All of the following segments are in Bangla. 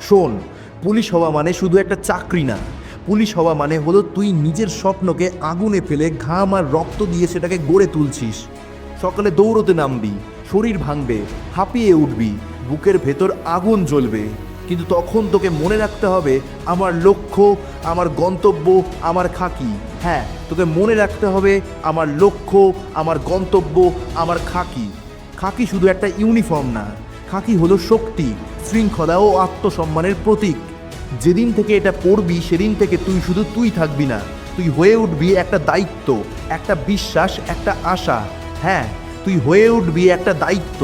শোন, পুলিশ হওয়া মানে শুধু একটা চাকরি না। পুলিশ হওয়া মানে হলো তুই নিজের স্বপ্নকে আগুনে ফেলে ঘাম আর রক্ত দিয়ে সেটাকে গড়ে তুলছিস। সকালে দৌড়তে নামবি, শরীর ভাঙবে, হাঁপিয়ে উঠবি, বুকের ভেতর আগুন জ্বলবে, কিন্তু তখন তোকে মনে রাখতে হবে আমার লক্ষ্য, আমার গন্তব্য, আমার খাকি। হ্যাঁ, তোকে মনে রাখতে হবে আমার লক্ষ্য, আমার গন্তব্য, আমার খাকি। খাকি শুধু একটা ইউনিফর্ম না, খাকি হলো শক্তি, শৃঙ্খলা ও আত্মসম্মানের প্রতীক। যেদিন থেকে এটা পড়বি সেদিন থেকে তুই শুধু তুই থাকবি না, তুই হয়ে উঠবি একটা দায়িত্ব, একটা বিশ্বাস, একটা আশা। হ্যাঁ, তুই হয়ে উঠবি একটা দায়িত্ব,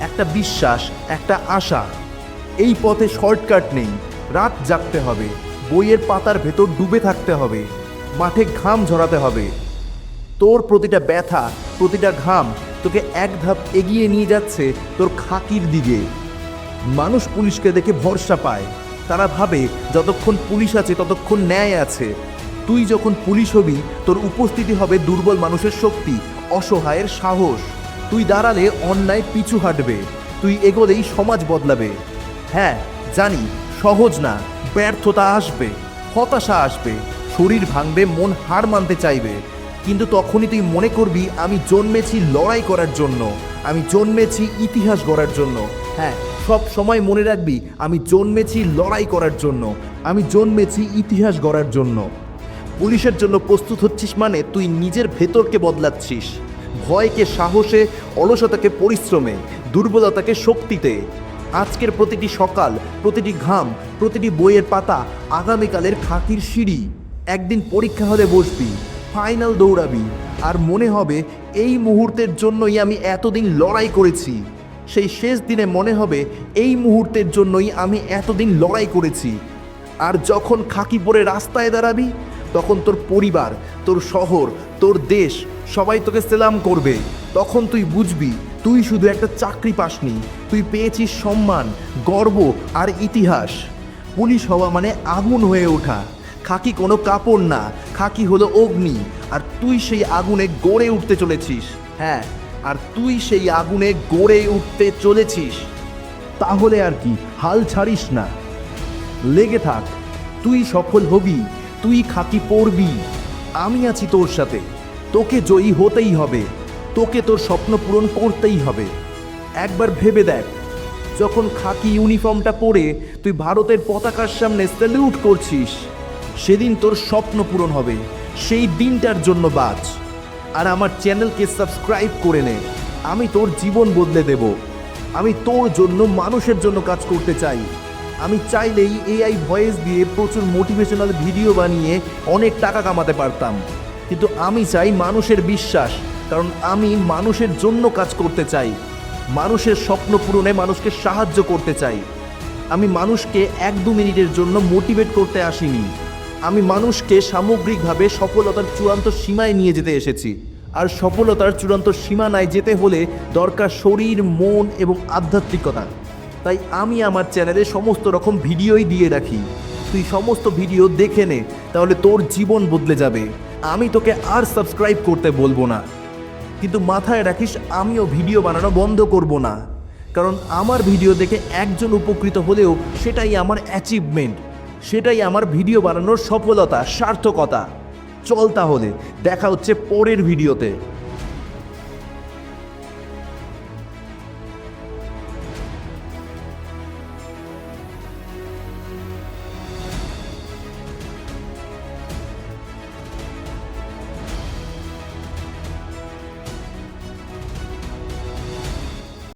একটা বিশ্বাস, একটা আশা। এই পথে শর্টকাট নেই। রাত জাগতে হবে, বইয়ের পাতার ভেতর ডুবে থাকতে হবে, মাঠে ঘাম ঝরাতে হবে। তোর প্রতিটা ব্যথা, প্রতিটা ঘাম তোকে এক ধাপ এগিয়ে নিয়ে যাচ্ছে তোর খাকির দিকে। মানুষ পুলিশকে দেখে ভরসা পায়। তারা ভাবে যতক্ষণ পুলিশ আছে ততক্ষণ ন্যায় আছে। তুই যখন পুলিশ হবি তোর উপস্থিতি হবে দুর্বল মানুষের শক্তি, অসহায়ের সাহস। তুই দাঁড়ালে অন্যায় পিছু হাঁটবে, তুই এগোলেই সমাজ বদলাবে। হ্যাঁ, জানি সহজ না, ব্যর্থতা আসবে, হতাশা আসবে, শরীর ভাঙবে, মন হার মানতে চাইবে, কিন্তু তখনই তুই মনে করবি আমি জন্মেছি লড়াই করার জন্য, আমি জন্মেছি ইতিহাস গড়ার জন্য। হ্যাঁ, সব সময় মনে রাখবি আমি জন্মেছি লড়াই করার জন্য, আমি জন্মেছি ইতিহাস গড়ার জন্য। পুলিশের জন্য প্রস্তুত হচ্ছিস মানে তুই নিজের ভেতরকে বদলাচ্ছিস। ভয়কে সাহসে, অলসতাকে পরিশ্রমে, দুর্বলতাকে শক্তিতে। আজকের প্রতিটি সকাল, প্রতিটি ঘাম, প্রতিটি বইয়ের পাতা আগামীকালের খাকির সিঁড়ি। একদিন পরীক্ষা হলে বসবি, ফাইনাল দৌড়াবি, আর মনে হবে এই মুহূর্তের জন্যই আমি এতদিন লড়াই করেছি। সেই শেষ দিনে মনে হবে এই মুহূর্তের জন্যই আমি এতদিন লড়াই করেছি। আর যখন খাকি পরে রাস্তায় দাঁড়াবি, তখন তোর পরিবার, তোর শহর, তোর দেশ সবাই তোকে সেলাম করবে। তখন তুই বুঝবি তুই শুধু একটা চাকরি পাসনি, তুই পেয়েছিস সম্মান, গর্ব আর ইতিহাস। পুলিশ হওয়া মানে আগুন হয়ে ওঠা। খাকি কোনো কাপড় না, খাকি হলো অগ্নি, আর তুই সেই আগুনে গড়ে উঠতে চলেছিস। হ্যাঁ, আর তুই সেই আগুনে গড়ে উঠতে চলেছিস। তাহলে আর কি, হাল ছাড়িস না, লেগে থাক। তুই সফল হবি, তুই খাকি পরবি, আমি আছি তোর সাথে। তোকে জয়ী হতেই হবে, তোকে তোর স্বপ্ন পূরণ করতেই হবে। একবার ভেবে দেখ, যখন খাকি ইউনিফর্মটা পরে তুই ভারতের পতাকার সামনে স্যালুট করছিস, সেদিন তোর স্বপ্ন পূরণ হবে। সেই দিনটার জন্য বাঁচ। আর আমার চ্যানেলকে সাবস্ক্রাইব করে নে। আমি তোর জীবন বদলে দেব। আমি তোর জন্য, মানুষের জন্য কাজ করতে চাই। আমি চাইলেই এআই ভয়েস দিয়ে প্রচুর মোটিভেশনাল ভিডিও বানিয়ে অনেক টাকা কামাতে পারতাম, কিন্তু আমি চাই মানুষের বিশ্বাস, কারণ আমি মানুষের জন্য কাজ করতে চাই। মানুষের স্বপ্ন পূরণে মানুষকে সাহায্য করতে চাই। আমি মানুষকে 1-2 মিনিটের জন্য মোটিভেট করতে আসিনি। আমি মানুষকে সামগ্রিকভাবে সফলতার চূড়ান্ত সীমায় নিয়ে যেতে এসেছি। আর সফলতার চূড়ান্ত সীমানায় যেতে হলে দরকার শরীর, মন এবং আধ্যাত্মিকতা। তাই আমি আমার চ্যানেলে সমস্ত রকম ভিডিওই দিয়ে রাখি। তুই সমস্ত ভিডিও দেখে নে, তাহলে তোর জীবন বদলে যাবে। আমি তোকে আর সাবস্ক্রাইব করতে বলবো না, কিন্তু মাথায় রাখিস আমিও ভিডিও বানানো বন্ধ করব না, কারণ আমার ভিডিও দেখে একজন উপকৃত হলেও সেটাই আমার অ্যাচিভমেন্ট, সেটাই আমার ভিডিও বানানোর সফলতা, সার্থকতা। চল তাহলে, দেখা হচ্ছে পরের ভিডিওতে।